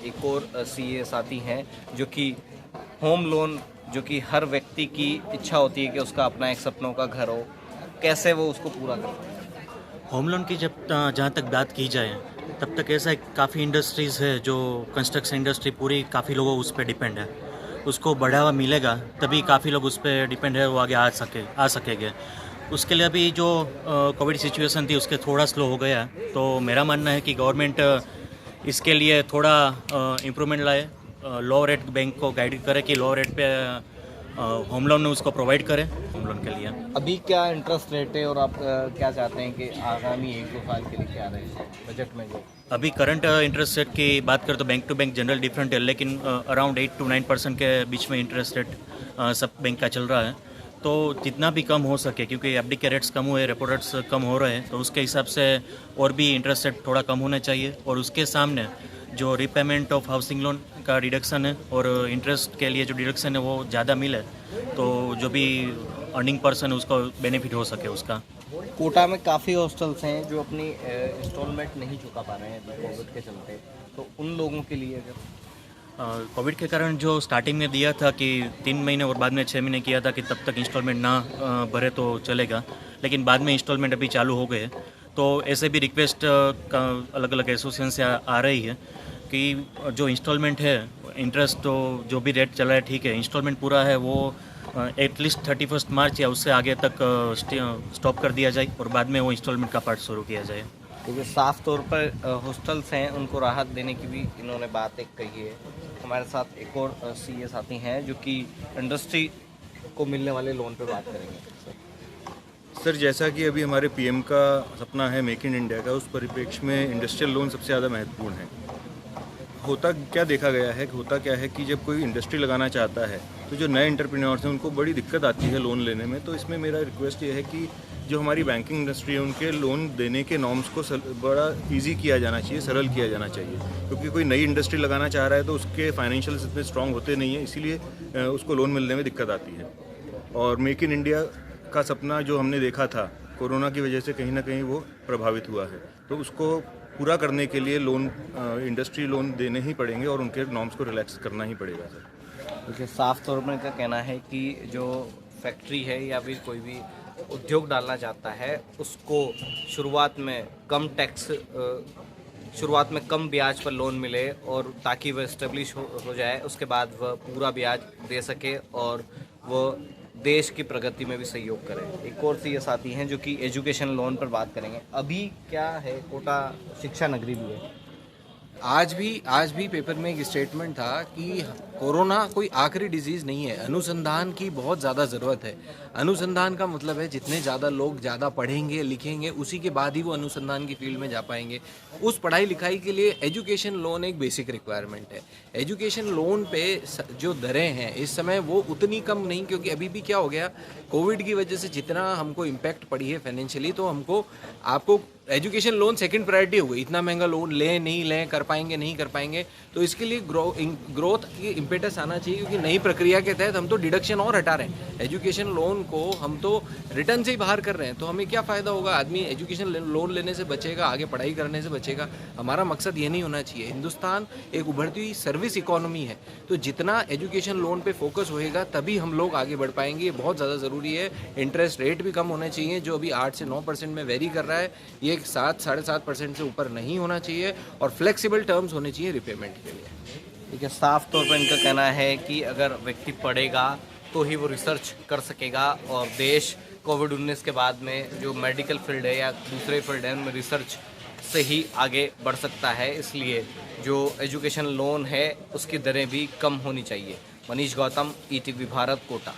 एक और सीए साथी हैं जो कि होम लोन, जो कि हर व्यक्ति की इच्छा होती है कि उसका अपना एक सपनों का घर हो, कैसे वो उसको पूरा करते हैं। होम लोन की जब जहाँ तक बात की जाए तब तक ऐसा काफ़ी इंडस्ट्रीज़ है जो कंस्ट्रक्शन इंडस्ट्री पूरी काफ़ी लोगों उस पर डिपेंड है। उसको बढ़ावा मिलेगा तभी काफ़ी लोग उस पर डिपेंड है, वो आगे आ सकेंगे। उसके लिए अभी जो कोविड सिचुएशन थी उसके थोड़ा स्लो हो गया, तो मेरा मानना है कि गवर्नमेंट इसके लिए थोड़ा इम्प्रूवमेंट लाए, लो रेट बैंक को गाइड करे कि लो रेट पे होम लोन उसको प्रोवाइड करें होम लोन के लिए। अभी क्या इंटरेस्ट रेट है और आप क्या चाहते हैं कि आगामी 1-2 साल के लिए क्या रहे बजट में जो अभी करंट इंटरेस्ट रेट की बात करें तो bank to bank general different है, लेकिन अराउंड 8 to 9% के बीच में इंटरेस्ट रेट सब बैंक का चल रहा है। तो जितना भी कम हो सके, क्योंकि एफडी के रेट्स कम हुए, रेपो रेट्स कम हो रहे हैं, तो उसके हिसाब से और भी इंटरेस्ट रेट थोड़ा कम होना चाहिए। और उसके सामने जो रीपेमेंट ऑफ हाउसिंग लोन का डिडक्शन है और इंटरेस्ट के लिए जो डिडक्शन है वो ज़्यादा मिले, तो जो भी अर्निंग पर्सन है उसको बेनिफिट हो सके उसका। कोटा में काफ़ी हॉस्टल्स हैं जो अपनी इंस्टॉलमेंट नहीं चुका पा रहे हैं कोविड के चलते, तो उन लोगों के लिए अगर कोविड के कारण जो स्टार्टिंग में दिया था कि 3 महीने और बाद में 6 महीने किया था कि तब तक इंस्टॉलमेंट ना भरे तो चलेगा, लेकिन बाद में इंस्टॉलमेंट अभी चालू हो गए। तो ऐसे भी रिक्वेस्ट का अलग अलग एसोसिएशन से आ रही है कि जो इंस्टॉलमेंट है, इंटरेस्ट तो जो भी रेट चल रहा है ठीक है, इंस्टॉलमेंट पूरा है वो एटलीस्ट 31 मार्च या उससे आगे तक स्टॉप कर दिया जाए और बाद में वो इंस्टॉलमेंट का पार्ट शुरू किया जाए। क्योंकि साफ तौर पर हॉस्टल्स हैं उनको राहत देने की भी इन्होंने बात एक कही है। हमारे साथ एक और सीए साथी हैं जो कि इंडस्ट्री को मिलने वाले लोन पे बात करेंगे। सर, जैसा कि अभी हमारे पीएम का सपना है मेक इन इंडिया का, उस परिप्रेक्ष्य में इंडस्ट्रियल लोन सबसे ज़्यादा महत्वपूर्ण है। होता क्या देखा गया है, होता क्या है कि जब कोई इंडस्ट्री लगाना चाहता है तो जो नए एंटरप्रेन्योर्स हैं उनको बड़ी दिक्कत आती है लोन लेने में। तो इसमें मेरा रिक्वेस्ट ये है कि जो हमारी बैंकिंग इंडस्ट्री है उनके लोन देने के नॉर्म्स को बड़ा इजी किया जाना चाहिए, सरल किया जाना चाहिए। क्योंकि कोई नई इंडस्ट्री लगाना चाह रहा है तो उसके फाइनेंशियल्स इतने स्ट्रॉन्ग होते नहीं हैं, इसीलिए उसको लोन मिलने में दिक्कत आती है। और मेक इन इंडिया का सपना जो हमने देखा था, कोरोना की वजह से कहीं ना कहीं वो प्रभावित हुआ है। तो उसको पूरा करने के लिए लोन, इंडस्ट्री लोन देने ही पड़ेंगे और उनके नॉर्म्स को रिलैक्स करना ही पड़ेगा सर। देखिए, साफ तौर पर इनका कहना है कि जो फैक्ट्री है या फिर कोई भी उद्योग डालना चाहता है उसको शुरुआत में कम ब्याज पर लोन मिले, और ताकि वह इस्टेब्लिश हो जाए, उसके बाद वह पूरा ब्याज दे सके और वह देश की प्रगति में भी सहयोग करें। एक और सीए साथी हैं जो कि एजुकेशन लोन पर बात करेंगे। अभी क्या है, कोटा शिक्षा नगरी भी है। आज भी पेपर में एक स्टेटमेंट था कि कोरोना कोई आखिरी डिजीज़ नहीं है, अनुसंधान की बहुत ज़्यादा ज़रूरत है। अनुसंधान का मतलब है जितने ज़्यादा लोग ज़्यादा पढ़ेंगे लिखेंगे उसी के बाद ही वो अनुसंधान की फील्ड में जा पाएंगे। उस पढ़ाई लिखाई के लिए एजुकेशन लोन एक बेसिक रिक्वायरमेंट है। एजुकेशन लोन पे जो दरें हैं इस समय वो उतनी कम नहीं, क्योंकि अभी भी क्या हो गया, कोविड की वजह से जितना हमको इम्पैक्ट पड़ी है फाइनेंशियली, तो आपको एजुकेशन लोन सेकंड प्रायोरिटी हो गई। इतना महंगा लोन लें नहीं लें, कर पाएंगे नहीं कर पाएंगे, तो इसके लिए ग्रोथ की इम्पेटस आना चाहिए। क्योंकि नई प्रक्रिया के तहत हम तो डिडक्शन और हटा रहे हैं, एजुकेशन लोन को हम तो रिटर्न से ही बाहर कर रहे हैं, तो हमें क्या फ़ायदा होगा? आदमी एजुकेशन लोन लेने से बचेगा, आगे पढ़ाई करने से बचेगा। हमारा मकसद ये नहीं होना चाहिए। हिंदुस्तान एक उभरती हुई सर्विस इकोनॉमी है, तो जितना एजुकेशन लोन पे फोकस होएगा तभी हम लोग आगे बढ़ पाएंगे। ये बहुत ज़्यादा ज़रूरी है। इंटरेस्ट रेट भी कम होने चाहिए, जो अभी 8 से 9% में वेरी कर रहा है, ये 7-7.5% से ऊपर नहीं होना चाहिए, और फ्लेक्सिबल टर्म्स होने चाहिए रिपेमेंट के लिए। ठीक है, साफ तौर पर इनका कहना है कि अगर व्यक्ति पढ़ेगा तो ही वो रिसर्च कर सकेगा, और देश कोविड-19 के बाद में जो मेडिकल फील्ड है या दूसरे फील्ड है उनमें रिसर्च से ही आगे बढ़ सकता है। इसलिए जो एजुकेशन लोन है उसकी दरें भी कम होनी चाहिए। मनीष गौतम, ईटीवी भारत, कोटा।